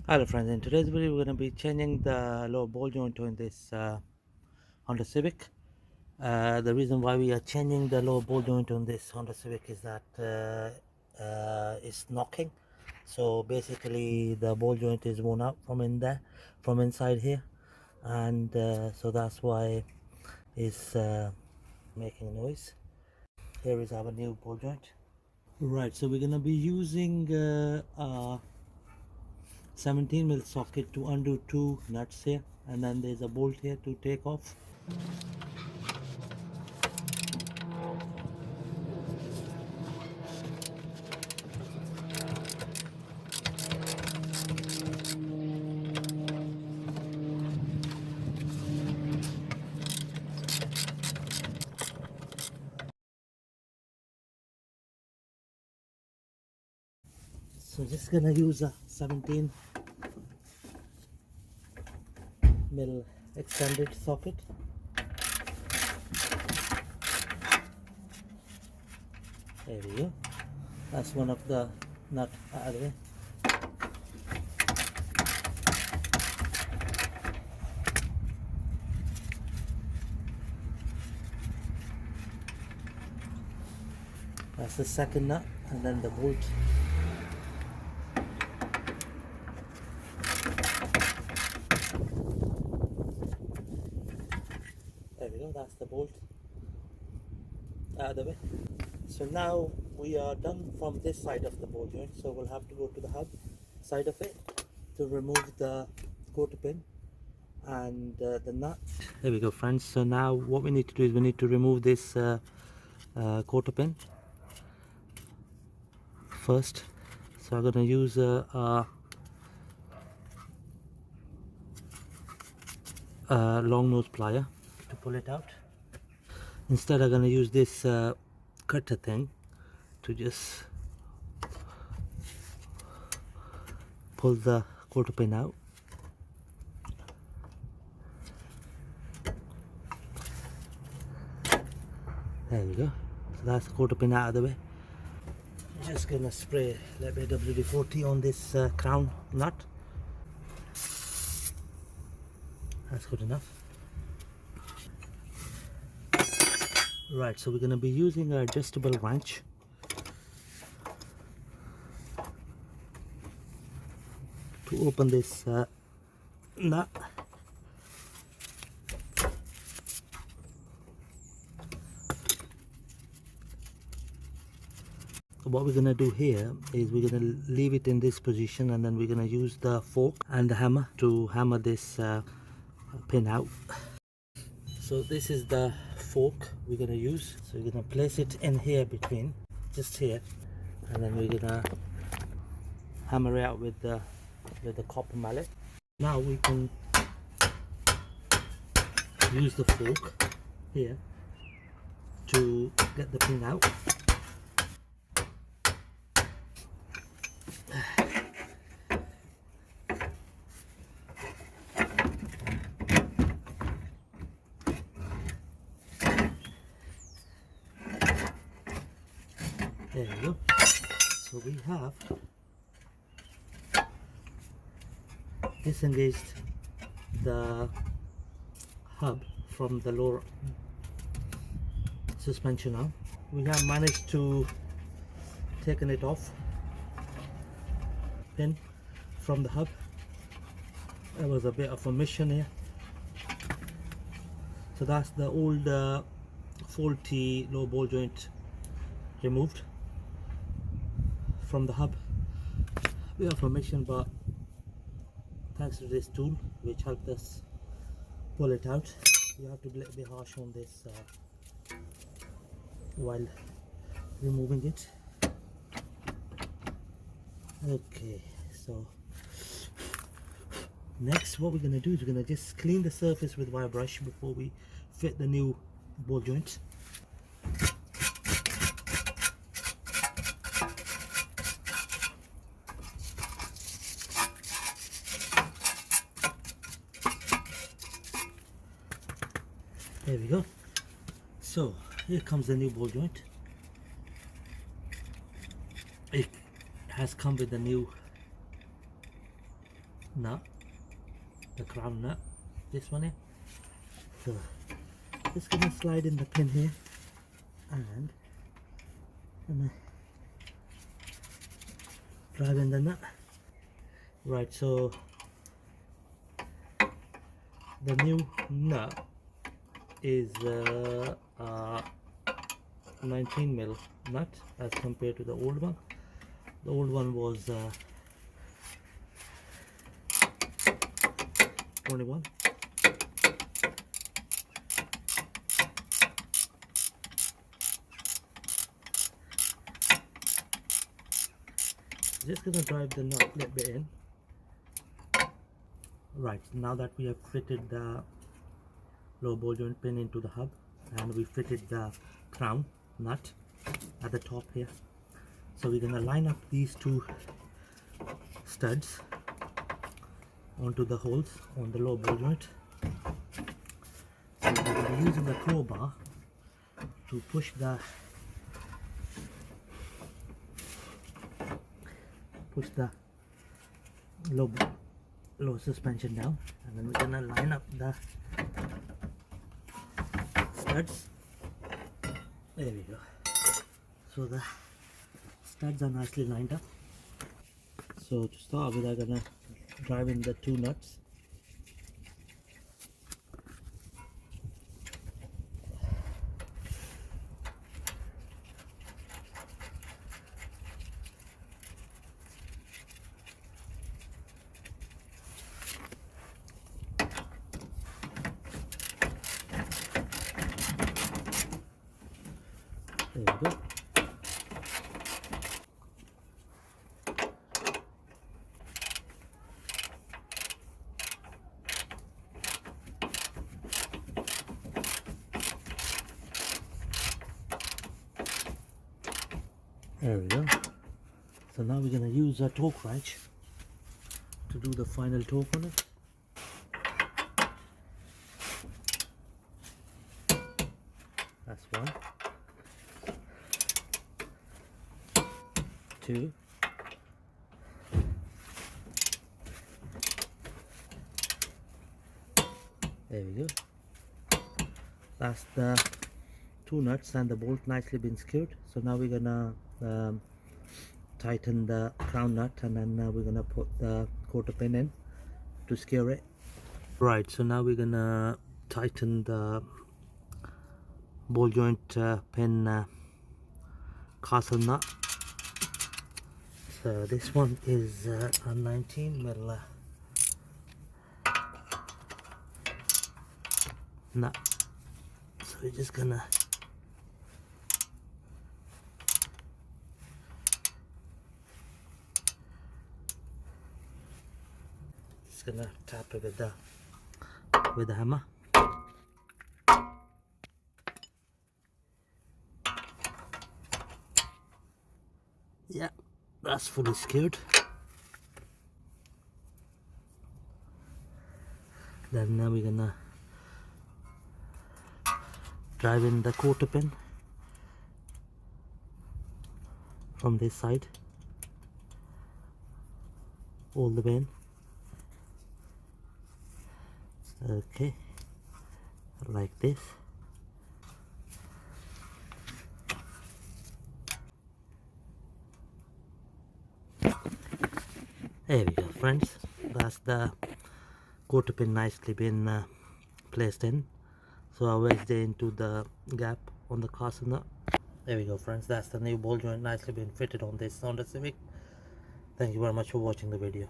Hello friends, in today's video we're going to be changing the lower ball joint in this Honda Civic. The reason why we are changing the lower ball joint on this Honda Civic is that it's knocking. So basically the ball joint is worn out from from inside here, and so that's why it's making noise. Here is our new ball joint. Right, so we're going to be using 17mm socket to undo two nuts here, and then there's a bolt here to take off. So just gonna use a 17mm extended socket. There we go. That's one of the nut out of the way. That's the second nut, and then the bolt. There we go, that's the bolt out of the way. So now we are done from this side of the ball joint, so we'll have to go to the hub side of it to remove the quarter pin and the nut. There we go friends, so now what we need to do is we need to remove this quarter pin first. So I'm going to use a long nose plier to pull it out. Instead I'm going to use this cutter thing to just pull the quarter pin out. There we go. So that's the quarter pin out of the way. Just gonna spray a little bit of WD-40 on this crown nut. That's good enough. Right, so we're gonna be using an adjustable wrench to open this nut. What we're going to do here is we're going to leave it in this position, and then we're going to use the fork and the hammer to hammer this pin out. So this is the fork we're going to use. So we're going to place it in here between, just here, and then we're going to hammer it out with the copper mallet. Now we can use the fork here to get the pin out. There we go. So we have disengaged the hub from the lower suspension arm. We have managed to taken it off pin from the hub. There was a bit of a mission here. So that's the old faulty low ball joint removed from the hub. Bit of a mission, but thanks to this tool which helped us pull it out. You have to be a bit harsh on this while removing it. Okay, so next what we're going to do is we're going to just clean the surface with wire brush before we fit the new ball joint. There we go. So here comes the new ball joint. It has come with a new nut, the crown nut, this one here. So just gonna slide in the pin here and gonna drive in the nut. Right, so the new nut is 19 mil nut as compared to the old one. The old one was 21. Just gonna drive the nut a little bit in. Right, now that we have fitted the low ball joint pin into the hub and we fitted the crown nut at the top here, so we're gonna line up these two studs onto the holes on the low ball joint. So we're gonna be using the crowbar to push the low suspension down, and then we're gonna line up the studs. There we go. So the studs are nicely lined up. So to start with, I'm gonna drive in the two nuts. There we go. There we go. So now we're going to use a torque wrench to do the final torque on it. That's one. Two. There we go. That's the two nuts and the bolt nicely been secured. So now we're gonna tighten the crown nut, and then we're gonna put the quarter pin in to secure it. Right, so now we're gonna tighten the ball joint pin castle nut. So this one is a 19 mil nut. So we're just gonna tap it with the hammer. Yeah, that's fully secured. Then now we're gonna drive in the quarter pin from this side all the way in. Okay, like this. There we go, friends. That's the quarter pin nicely been placed in. So I wedged it into the gap on the castle nut. There we go, friends. That's the new ball joint nicely been fitted on this Honda Civic. Thank you very much for watching the video.